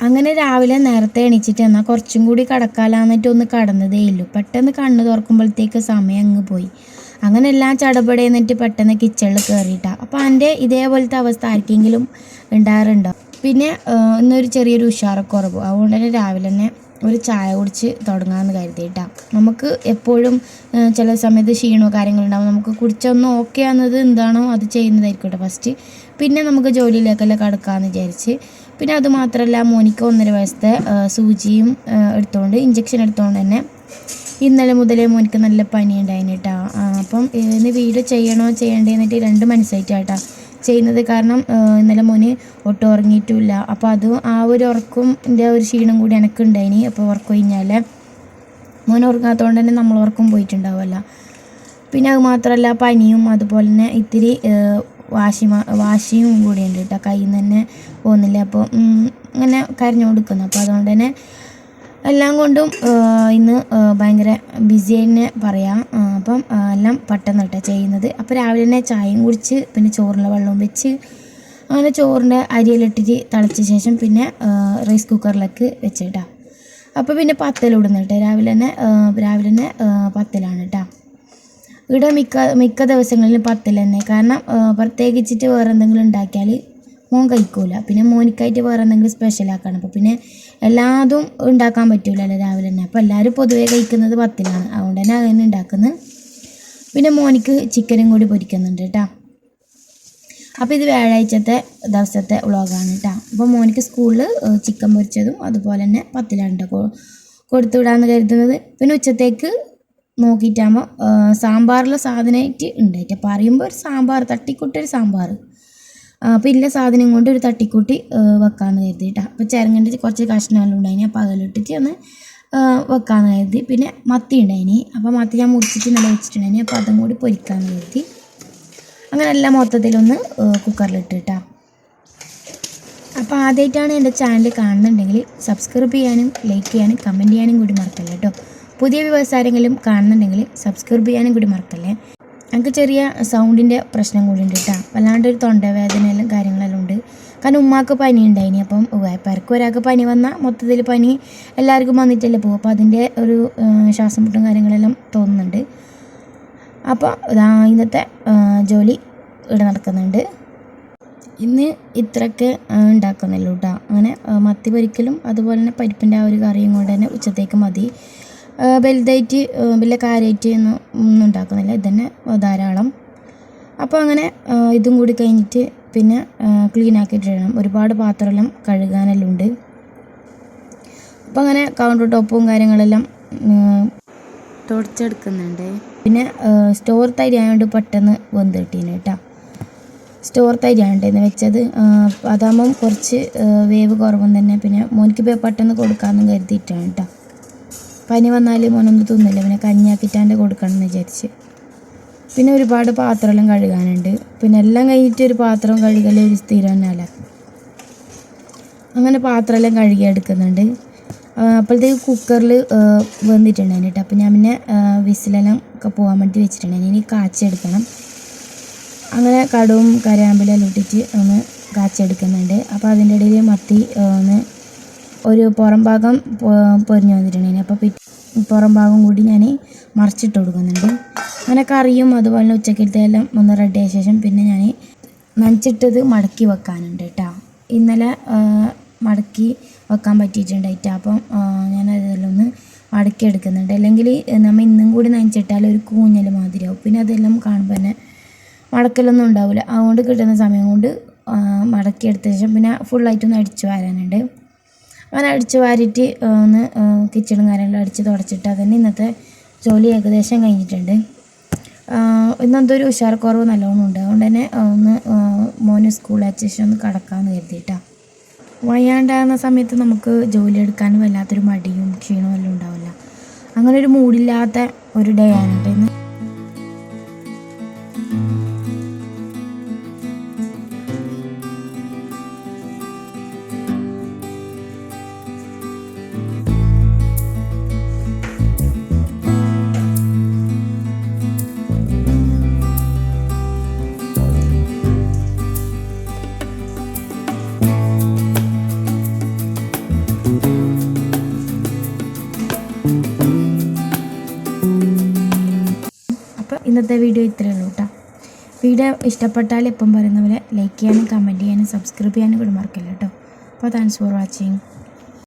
അങ്ങനെ രാവിലെ നേരത്തെ എണീച്ചിട്ട് എന്നാൽ കുറച്ചും കൂടി കിടക്കാലാന്നിട്ട് ഒന്ന് കടന്നതേ ഉള്ളൂ. പെട്ടെന്ന് കണ്ണ് തുറക്കുമ്പോഴത്തേക്ക് സമയം അങ്ങ് പോയി. അങ്ങനെ എല്ലാം ചടപടയെന്നിട്ട് പെട്ടെന്ന് കിച്ചണിൽ കയറിയിട്ടാണ്. അപ്പോൾ എൻ്റെ ഇതേപോലത്തെ അവസ്ഥ ആർക്കെങ്കിലും ഉണ്ടാകാറുണ്ടോ? പിന്നെ ഇന്നൊരു ചെറിയൊരു ഉഷാറക്കുറവ്, അതുകൊണ്ട് തന്നെ രാവിലെ തന്നെ ഒരു ചായ കുടിച്ച് തുടങ്ങാമെന്ന് കരുതിയിട്ടാണ്. നമുക്ക് എപ്പോഴും ചില സമയത്ത് ക്ഷീണമോ കാര്യങ്ങളുണ്ടാകും. നമുക്ക് കുടിച്ചൊന്ന് ഓക്കെ ആകുന്നത് എന്താണോ അത് ചെയ്യുന്നതായിരിക്കട്ടെ ഫസ്റ്റ്. പിന്നെ നമുക്ക് ജോലിയിലേക്കെല്ലാം കടക്കാമെന്ന് വിചാരിച്ച്. പിന്നെ അതുമാത്രമല്ല, മോനിക്ക് 1.5 വയസ്സത്തെ സൂചിയും എടുത്തുകൊണ്ട് ഇഞ്ചക്ഷൻ എടുത്തുകൊണ്ട് തന്നെ ഇന്നലെ മുതലേ മോനിക്ക് നല്ല പനി ഉണ്ടായിന് കേട്ടോ. അപ്പം ഇന്ന് വീഡിയോ ചെയ്യണോ ചെയ്യണ്ടേ എന്നിട്ട് 2 മനസ്സായിട്ടാണ് ചെയ്യുന്നത്. കാരണം ഇന്നലെ മോന് ഒട്ടും ഉറങ്ങിയിട്ടുമില്ല. അപ്പോൾ അത് ആ ഒരു ഉറക്കത്തിൻ്റെ ഒരു ക്ഷീണം കൂടി എനിക്കുണ്ടായിനി. അപ്പോൾ ഉറക്കം കഴിഞ്ഞാൽ മോൻ ഉറങ്ങാത്തതുകൊണ്ട് തന്നെ നമ്മൾ ഉറക്കം പോയിട്ടുണ്ടാവുമല്ലോ. പിന്നെ അത് മാത്രമല്ല, പനിയും അതുപോലെ തന്നെ ഇത്തിരി വാശിയും കൂടിയുണ്ട് കേട്ടോ. കയ്യിൽ നിന്ന് തന്നെ പോകുന്നില്ല. അപ്പോൾ ഇങ്ങനെ കരഞ്ഞു കൊടുക്കുന്നു. അപ്പോൾ അതുകൊണ്ട് തന്നെ എല്ലാം കൊണ്ടും ഇന്ന് ഭയങ്കര ബിസി തന്നെ പറയാം. അപ്പം എല്ലാം പെട്ടെന്ന് കേട്ടോ ചെയ്യുന്നത്. അപ്പോൾ രാവിലെ തന്നെ ചായയും കുടിച്ച് പിന്നെ ചോറിൻ്റെ വെള്ളവും വെച്ച് അങ്ങനെ ചോറിൻ്റെ അരിയിലിട്ടിട്ട് തിളച്ച ശേഷം പിന്നെ റൈസ് കുക്കറിലേക്ക് വെച്ചിട്ടാ. അപ്പോൾ പിന്നെ പത്തലിടുന്നു കേട്ടോ. രാവിലെ തന്നെ പത്തലാണ് കേട്ടോ. ഇവിടെ മിക്ക ദിവസങ്ങളിലും പത്തൽ തന്നെ. കാരണം പ്രത്യേകിച്ചിട്ട് വേറെ എന്തെങ്കിലും ഉണ്ടാക്കിയാൽ മോൻ കഴിക്കൂല. പിന്നെ മോനിക്കായിട്ട് വേറെ എന്തെങ്കിലും സ്പെഷ്യലാക്കണം. അപ്പോൾ പിന്നെ എല്ലാതും ഉണ്ടാക്കാൻ പറ്റൂലല്ലോ രാവിലെ തന്നെ. അപ്പോൾ എല്ലാവരും പൊതുവേ കഴിക്കുന്നത് പത്തിലാണ്, അതുകൊണ്ട് തന്നെ അങ്ങനെ ഉണ്ടാക്കുന്നത്. പിന്നെ മോനിക്ക് ചിക്കനും കൂടി പൊരിക്കുന്നുണ്ട് കേട്ടോ. അപ്പോൾ ഇത് വ്യാഴാഴ്ചത്തെ ദിവസത്തെ വ്ളോഗാണ് കേട്ടോ. അപ്പോൾ മോനിക്ക് സ്കൂളിൽ ചിക്കൻ പൊരിച്ചതും അതുപോലെ തന്നെ പത്തിലാണ് കേട്ടോ കൊടുത്തു വിടാമെന്ന് കരുതുന്നത്. പിന്നെ ഉച്ചത്തേക്ക് നോക്കിയിട്ടാകുമ്പോൾ സാമ്പാറിലെ സാധനമായിട്ട് ഉണ്ടായിട്ട് പറയുമ്പോൾ ഒരു സാമ്പാർ തട്ടിക്കൂട്ടൊരു സാമ്പാർ. അപ്പോൾ ഇല്ല സാധനം കൊണ്ട് ഒരു തട്ടിക്കൂട്ടി വെക്കാമെന്ന് കരുതിയിട്ടാണ്. അപ്പോൾ ചിരങ്ങൻ്റെ കുറച്ച് കഷ്ണമെല്ലാം ഉണ്ടായിനി. അപ്പോൾ അതിലിട്ടിട്ട് ഒന്ന് വെക്കാമെന്ന് കരുതി. പിന്നെ മത്തി ഉണ്ടായിനി. അപ്പോൾ മത്തി ഞാൻ മുറിച്ചിട്ട് നല്ല വെച്ചിട്ടുണ്ടായിനി. അപ്പോൾ അതും കൂടി പൊരിക്കാമെന്ന് കരുതി. അങ്ങനെ എല്ലാം മൊത്തത്തിലൊന്ന് കുക്കറിലിട്ടിട്ടാണ്. അപ്പോൾ ആദ്യമായിട്ടാണ് എൻ്റെ ചാനൽ കാണുന്നുണ്ടെങ്കിൽ സബ്സ്ക്രൈബ് ചെയ്യാനും ലൈക്ക് ചെയ്യാനും കമൻറ്റ് ചെയ്യാനും കൂടി മറക്കല്ലേ കേട്ടോ. പുതിയ വ്യവസായങ്ങളും കാണുന്നുണ്ടെങ്കിൽ സബ്സ്ക്രൈബ് ചെയ്യാനും കൂടി മറക്കല്ലേ. എനിക്ക് ചെറിയ സൗണ്ടിൻ്റെ പ്രശ്നം കൂടി ഉണ്ട് കേട്ടോ. വല്ലാണ്ടൊരു തൊണ്ടവേദനയെല്ലാം കാര്യങ്ങളെല്ലാം ഉണ്ട്. കാരണം ഉമ്മാക്ക് പനി ഉണ്ടായിനി. അപ്പം പരക്കും ഒരാൾക്ക് പനി വന്നാൽ മൊത്തത്തിൽ പനി എല്ലാവർക്കും വന്നിട്ടല്ലേ പോകും. അപ്പോൾ അതിൻ്റെ ഒരു ശ്വാസം മുട്ടും കാര്യങ്ങളെല്ലാം തോന്നുന്നുണ്ട്. അപ്പോൾ ഇന്നത്തെ ജോലി ഇവിടെ നടക്കുന്നുണ്ട്. ഇന്ന് ഇത്രയൊക്കെ ഉണ്ടാക്കുന്നുള്ളൂ കേട്ടോ. അങ്ങനെ മത്തി പൊരിക്കലും അതുപോലെ തന്നെ പരിപ്പിൻ്റെ ആ ഒരു കറിയും കൊണ്ട് തന്നെ ഉച്ചത്തേക്ക് മതി. വലുതായിട്ട് വലിയ കാര്യമായിട്ട് ഒന്നും ഉണ്ടാക്കുന്നില്ല, ഇതന്നെ ധാരാളം. അപ്പോൾ അങ്ങനെ ഇതും കൂടി കഴിഞ്ഞിട്ട് പിന്നെ ക്ലീൻ ആക്കിയിട്ട് ഇടണം. ഒരുപാട് പാത്രമെല്ലാം കഴുകാനെല്ലാം ഉണ്ട്. അപ്പോൾ അങ്ങനെ കൗണ്ടർ ടോപ്പും കാര്യങ്ങളെല്ലാം തുടച്ചെടുക്കുന്നുണ്ട്. പിന്നെ സ്റ്റോർ തരി ആയതുകൊണ്ട് പെട്ടെന്ന് വെന്ത് കിട്ടീന് കേട്ടോ. സ്റ്റോർ തരിയാണ് ഇന്ന് വെച്ചത്. അതാകുമ്പം കുറച്ച് വേവ് കുറവും തന്നെ. പിന്നെ മോനിക്ക് പെട്ടെന്ന് കൊടുക്കാമെന്ന് കരുതിയിട്ടാണ് കേട്ടോ. പനി വന്നാൽ മോനൊന്നും തിന്നില്ല. പിന്നെ കഞ്ഞിയാക്കിയിട്ടാണ്ട് കൊടുക്കണം എന്ന് വിചാരിച്ച്. പിന്നെ ഒരുപാട് പാത്രമെല്ലാം കഴുകാനുണ്ട്. പിന്നെ എല്ലാം കഴിഞ്ഞിട്ട് ഒരു പാത്രം കഴുകൽ ഒരു സ്ഥിരം തന്നെയല്ല. അങ്ങനെ പാത്രമെല്ലാം കഴുകിയെടുക്കുന്നുണ്ട്. അപ്പോഴത്തേക്ക് കുക്കറിൽ വെന്തിട്ടുണ്ടായിരുന്നു കേട്ടോ. അപ്പോൾ ഞാൻ പിന്നെ വിസിലെല്ലാം ഒക്കെ പോകാൻ വേണ്ടി വെച്ചിട്ടുണ്ടായിരുന്നു. ഇനി കാച്ചെടുക്കണം. അങ്ങനെ കടുവും കറിവേപ്പിലയെല്ലാം ഇട്ടിട്ട് ഒന്ന് കാച്ചെടുക്കുന്നുണ്ട്. അപ്പോൾ അതിൻ്റെ ഇടയിൽ മത്തി ഒന്ന് ഒരു പുറം ഭാഗം പൊരിഞ്ഞ് വന്നിട്ടുണ്ടായിരുന്നു. അപ്പോൾ പുറം ഭാഗം കൂടി ഞാൻ മറിച്ചിട്ട് കൊടുക്കുന്നുണ്ട്. അങ്ങനെ കറിയും അതുപോലെ തന്നെ ഉച്ചക്കലത്തെ എല്ലാം ഒന്ന് റെഡി ആയ ശേഷം പിന്നെ ഞാൻ നനച്ചിട്ടത് മടക്കി വെക്കാനുണ്ട് കേട്ടോ. ഇന്നലെ മടക്കി വെക്കാൻ പറ്റിയിട്ടുണ്ടായിട്ട്. അപ്പം ഞാനതെല്ലാം ഒന്ന് മടക്കി എടുക്കുന്നുണ്ട്. അല്ലെങ്കിൽ നമ്മൾ ഇന്നും കൂടി നനച്ചിട്ടാൽ ഒരു കൂഞ്ഞൽ മാതിരിയാവും. പിന്നെ അതെല്ലാം കാണുമ്പോൾ തന്നെ മടക്കലൊന്നും ഉണ്ടാവില്ല. അതുകൊണ്ട് കിട്ടുന്ന സമയം കൊണ്ട് മടക്കിയെടുത്ത ശേഷം പിന്നെ ഫുള്ളായിട്ടൊന്ന് അടിച്ചു വാരാനുണ്ട്. അങ്ങനെ അടിച്ചു വാരിയിട്ട് ഒന്ന് കിച്ചണും കാര്യമെല്ലാം അടിച്ച് തുടച്ചിട്ട് അതന്നെ ഇന്നത്തെ ജോലി ഏകദേശം കഴിഞ്ഞിട്ടുണ്ട്. ഇന്നെന്തൊരു ഉഷാർക്കുറവ് നല്ലോണം ഉണ്ട്. അതുകൊണ്ട് തന്നെ ഒന്ന് മോന് സ്കൂളിൽ അയച്ച ശേഷം ഒന്ന് കിടക്കാമെന്ന് കരുതിയിട്ടാണ്. വയ്യാണ്ടാകുന്ന സമയത്ത് നമുക്ക് ജോലി എടുക്കാനും വല്ലാത്തൊരു മടിയും ക്ഷീണവും എല്ലാം ഉണ്ടാവില്ല. അങ്ങനെ ഒരു മൂഡില്ലാത്ത ഒരു ഡേ ആണ് ഇന്ന്. ഇന്നത്തെ വീഡിയോ ഇത്രയേ ഉള്ളൂ കേട്ടോ. വീഡിയോ ഇഷ്ടപ്പെട്ടാൽ ഇപ്പം പറയുന്ന പോലെ ലൈക്ക് ചെയ്യാനും കമൻറ്റ് ചെയ്യാനും സബ്സ്ക്രൈബ് ചെയ്യാനും കൂടി മറക്കില്ല കേട്ടോ. അപ്പോൾ താങ്ക്സ് ഫോർ വാച്ചിങ്.